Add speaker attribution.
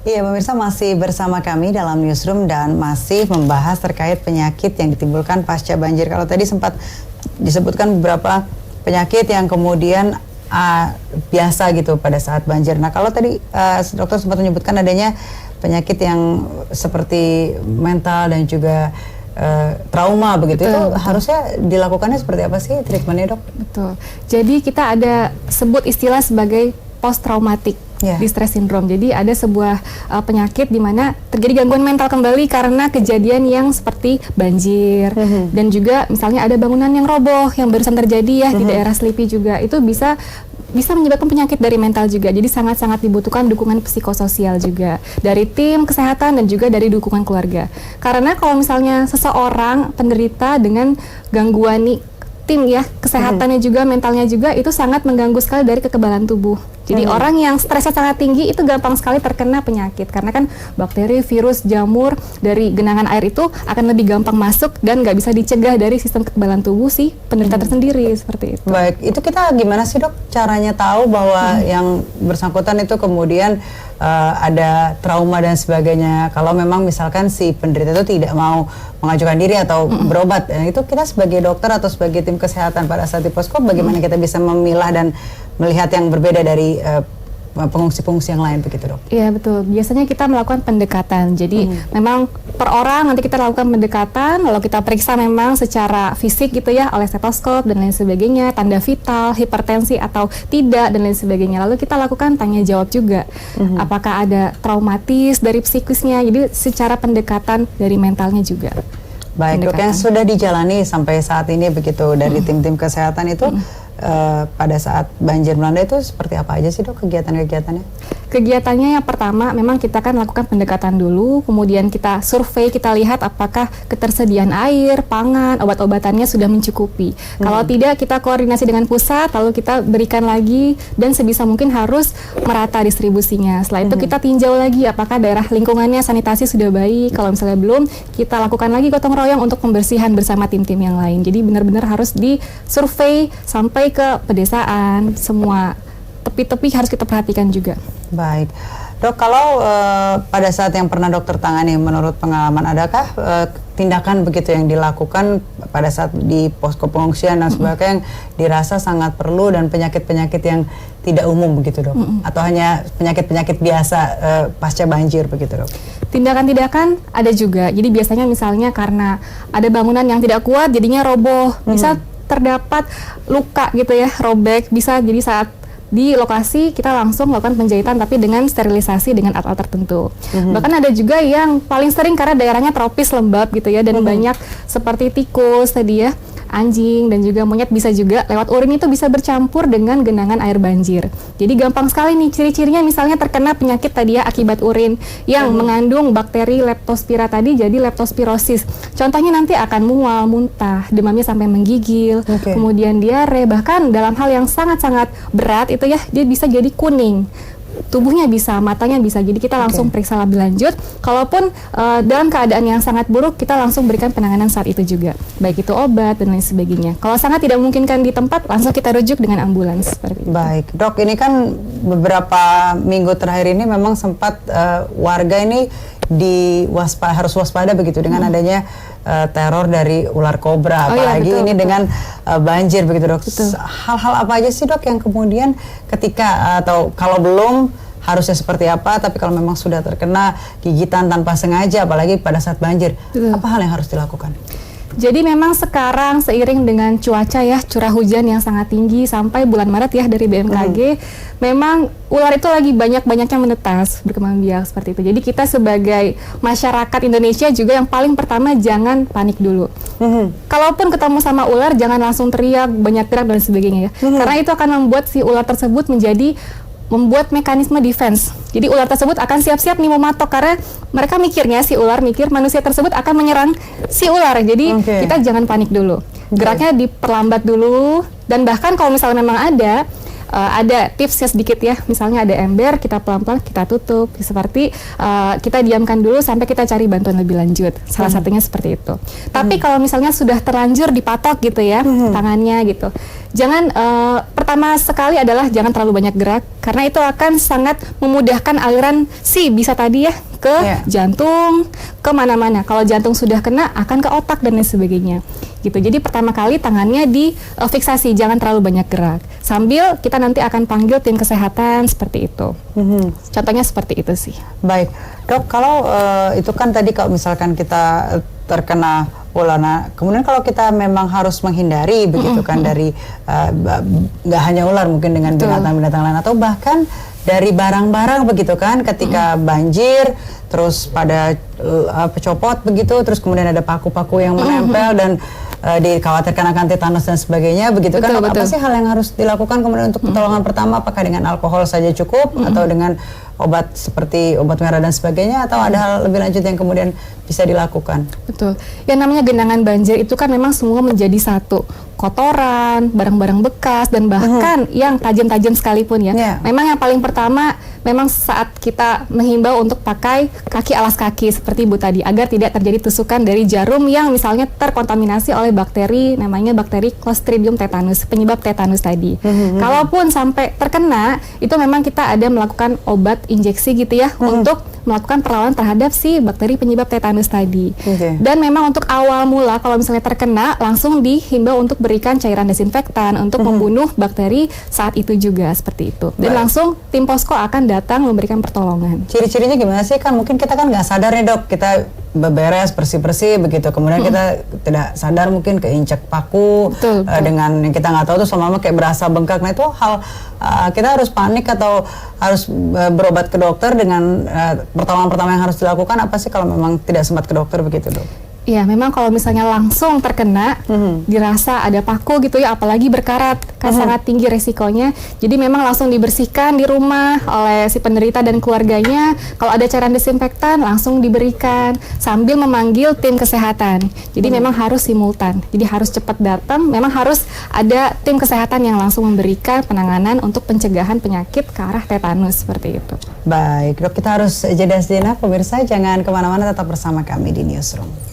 Speaker 1: Iya, pemirsa masih bersama kami dalam newsroom dan masih membahas terkait penyakit yang ditimbulkan pasca banjir. Kalau tadi sempat disebutkan beberapa penyakit yang kemudian biasa gitu pada saat banjir. Nah, kalau tadi dokter sempat menyebutkan adanya penyakit yang seperti mental dan juga trauma begitu, itu harusnya dilakukannya seperti apa sih treatmentnya, dok?
Speaker 2: Betul. Jadi kita ada sebut istilah sebagai post traumatic distress syndrome. Jadi ada sebuah penyakit di mana terjadi gangguan mental kembali karena kejadian yang seperti banjir dan juga misalnya ada bangunan yang roboh yang barusan terjadi di daerah Selipi juga. Itu bisa menyebabkan penyakit dari mental juga. Jadi sangat-sangat dibutuhkan dukungan psikososial juga dari tim kesehatan dan juga dari dukungan keluarga. Karena kalau misalnya seseorang penderita dengan gangguan tim kesehatannya juga, mentalnya juga, itu sangat mengganggu sekali dari kekebalan tubuh. Jadi orang yang stresnya sangat tinggi itu gampang sekali terkena penyakit karena kan bakteri, virus, jamur dari genangan air itu akan lebih gampang masuk dan nggak bisa dicegah dari sistem kekebalan tubuh si penderita tersendiri, seperti itu.
Speaker 1: Baik, itu kita gimana sih, dok, caranya tahu bahwa yang bersangkutan itu kemudian ada trauma dan sebagainya? Kalau memang misalkan si penderita itu tidak mau mengajukan diri atau berobat, itu kita sebagai dokter atau sebagai tim kesehatan pada saat di posko bagaimana kita bisa memilah dan melihat yang berbeda dari pengungsi-pengungsi yang lain begitu, dok? Iya, betul. Biasanya kita melakukan pendekatan. Jadi memang per orang nanti kita lakukan pendekatan, lalu kita periksa memang secara fisik gitu ya, oleh stetoskop dan lain sebagainya, tanda vital, hipertensi atau tidak dan lain sebagainya. Lalu kita lakukan tanya jawab juga. Apakah ada traumatis dari psikisnya? Jadi secara pendekatan dari mentalnya juga. Baik, dok, yang sudah dijalani sampai saat ini begitu dari tim-tim kesehatan itu pada saat banjir melanda itu seperti apa aja sih, dok, kegiatan-kegiatannya? Kegiatannya yang pertama memang kita kan lakukan pendekatan dulu, kemudian kita survei, kita lihat apakah ketersediaan air, pangan, obat-obatannya sudah mencukupi. Kalau tidak, kita koordinasi dengan pusat, lalu kita berikan lagi dan sebisa mungkin harus merata distribusinya. Setelah itu kita tinjau lagi apakah daerah lingkungannya sanitasi sudah baik. Kalau misalnya belum, kita lakukan lagi gotong royong untuk pembersihan bersama tim-tim yang lain. Jadi benar-benar harus disurvei sampai ke pedesaan, semua tepi-tepi harus kita perhatikan juga. Baik, dok, kalau pada saat yang pernah dokter tangani, menurut pengalaman adakah tindakan begitu yang dilakukan pada saat di posko pengungsian dan sebagainya yang dirasa sangat perlu dan penyakit-penyakit yang tidak umum begitu, dok? Atau hanya penyakit-penyakit biasa pasca banjir begitu, dok? Tindakan-tindakan ada juga. Jadi biasanya misalnya karena ada bangunan yang tidak kuat jadinya roboh, bisa terdapat luka gitu ya, robek, bisa jadi saat di lokasi kita langsung melakukan penjahitan tapi dengan sterilisasi dengan alat-alat tertentu. Bahkan ada juga yang paling sering karena daerahnya tropis lembab gitu ya dan banyak seperti tikus tadi ya, anjing dan juga monyet bisa juga lewat urin itu bisa bercampur dengan genangan air banjir. Jadi gampang sekali nih ciri-cirinya, misalnya terkena penyakit tadi ya akibat urin yang mengandung bakteri leptospira tadi, jadi leptospirosis. Contohnya nanti akan mual, muntah, demamnya sampai menggigil, kemudian diare, bahkan dalam hal yang sangat-sangat berat itu ya dia bisa jadi kuning. Tubuhnya bisa, matanya bisa. Jadi kita langsung periksa lebih lanjut. Kalaupun dalam keadaan yang sangat buruk, kita langsung berikan penanganan saat itu juga, baik itu obat dan lain sebagainya. Kalau sangat tidak memungkinkan di tempat, langsung kita rujuk dengan ambulans. Baik, dok, ini kan beberapa minggu terakhir ini memang sempat warga ini harus waspada begitu dengan adanya teror dari ular kobra, apalagi ini dengan banjir begitu, dok. Hal-hal apa aja sih, dok, yang kemudian ketika atau kalau belum harusnya seperti apa, tapi kalau memang sudah terkena gigitan tanpa sengaja apalagi pada saat banjir, apa hal yang harus dilakukan? Jadi memang sekarang seiring dengan cuaca ya, curah hujan yang sangat tinggi sampai bulan Maret ya dari BMKG, memang ular itu lagi banyak-banyaknya menetas, berkembang biak seperti itu. Jadi kita sebagai masyarakat Indonesia juga yang paling pertama jangan panik dulu. Kalaupun ketemu sama ular jangan langsung teriak, banyak gerak dan sebagainya ya. Karena itu akan membuat si ular tersebut membuat mekanisme defense. Jadi ular tersebut akan siap-siap nih mematok karena mereka mikirnya, si ular mikir manusia tersebut akan menyerang si ular. Jadi kita jangan panik dulu. Geraknya diperlambat dulu, dan bahkan kalau misalnya memang ada tipsnya sedikit ya, misalnya ada ember, kita pelan-pelan kita tutup, seperti kita diamkan dulu sampai kita cari bantuan lebih lanjut. Salah satunya seperti itu. Tapi kalau misalnya sudah terlanjur dipatok gitu ya tangannya gitu,
Speaker 2: Jangan pertama sekali adalah jangan terlalu banyak gerak karena itu akan sangat memudahkan aliran si bisa tadi ya ke jantung, ke mana-mana. Kalau jantung sudah kena akan ke otak dan lain sebagainya. Gitu. Jadi pertama kali tangannya difiksasi, jangan terlalu banyak gerak. Sambil kita nanti akan panggil tim kesehatan seperti itu. Contohnya seperti itu sih.
Speaker 1: Baik, Dok, kalau itu kan tadi kalau misalkan kita terkena ular, nah kemudian kalau kita memang harus menghindari begitu kan dari nggak hanya ular, mungkin dengan binatang-binatang lain atau bahkan dari barang-barang begitu kan, ketika banjir terus pada copot begitu, terus kemudian ada paku-paku yang menempel dan dikhawatirkan akan tetanus dan sebagainya begitu kan. Apa sih hal yang harus dilakukan kemudian untuk pertolongan pertama? Apakah dengan alkohol saja cukup atau dengan obat seperti obat merah dan sebagainya, atau ada hal lebih lanjut yang kemudian bisa dilakukan?
Speaker 2: Betul. Yang namanya genangan banjir itu kan memang semua menjadi satu. Kotoran, barang-barang bekas, dan bahkan yang tajam-tajam sekalipun ya. Memang yang paling pertama, memang saat kita menghimbau untuk pakai kaki alas kaki seperti Ibu tadi, agar tidak terjadi tusukan dari jarum yang misalnya terkontaminasi oleh bakteri, namanya bakteri Clostridium tetanus, penyebab tetanus tadi. Kalaupun sampai terkena, itu memang kita ada melakukan obat injeksi gitu ya, untuk melakukan perlawanan terhadap si bakteri penyebab tetanus tadi. Dan memang untuk awal mula kalau misalnya terkena, langsung dihimbau untuk berikan cairan desinfektan untuk membunuh bakteri saat itu juga, seperti itu. Dan langsung tim posko akan datang memberikan pertolongan.
Speaker 1: Ciri-cirinya gimana sih? Kan mungkin kita kan nggak sadar nih, Dok, kita beberes bersih-bersih begitu, kemudian kita tidak sadar mungkin keinjak paku dengan yang kita nggak tahu tuh lama-lama kayak berasa bengkak. Nah itu hal kita harus panik atau harus berobat ke dokter dengan pertolongan pertama yang harus dilakukan apa sih kalau memang tidak sempat ke dokter begitu, Dok?
Speaker 2: Iya, memang kalau misalnya langsung terkena, dirasa ada paku gitu ya, apalagi berkarat, kan sangat tinggi resikonya. Jadi memang langsung dibersihkan di rumah oleh si penderita dan keluarganya. Kalau ada cairan desinfektan, langsung diberikan sambil memanggil tim kesehatan. Jadi memang harus simultan, jadi harus cepat datang. Memang harus ada tim kesehatan yang langsung memberikan penanganan untuk pencegahan penyakit ke arah tetanus, seperti itu.
Speaker 1: Baik, Dok, kita harus jeda sejenak. Pemirsa, jangan kemana-mana, tetap bersama kami di Newsroom.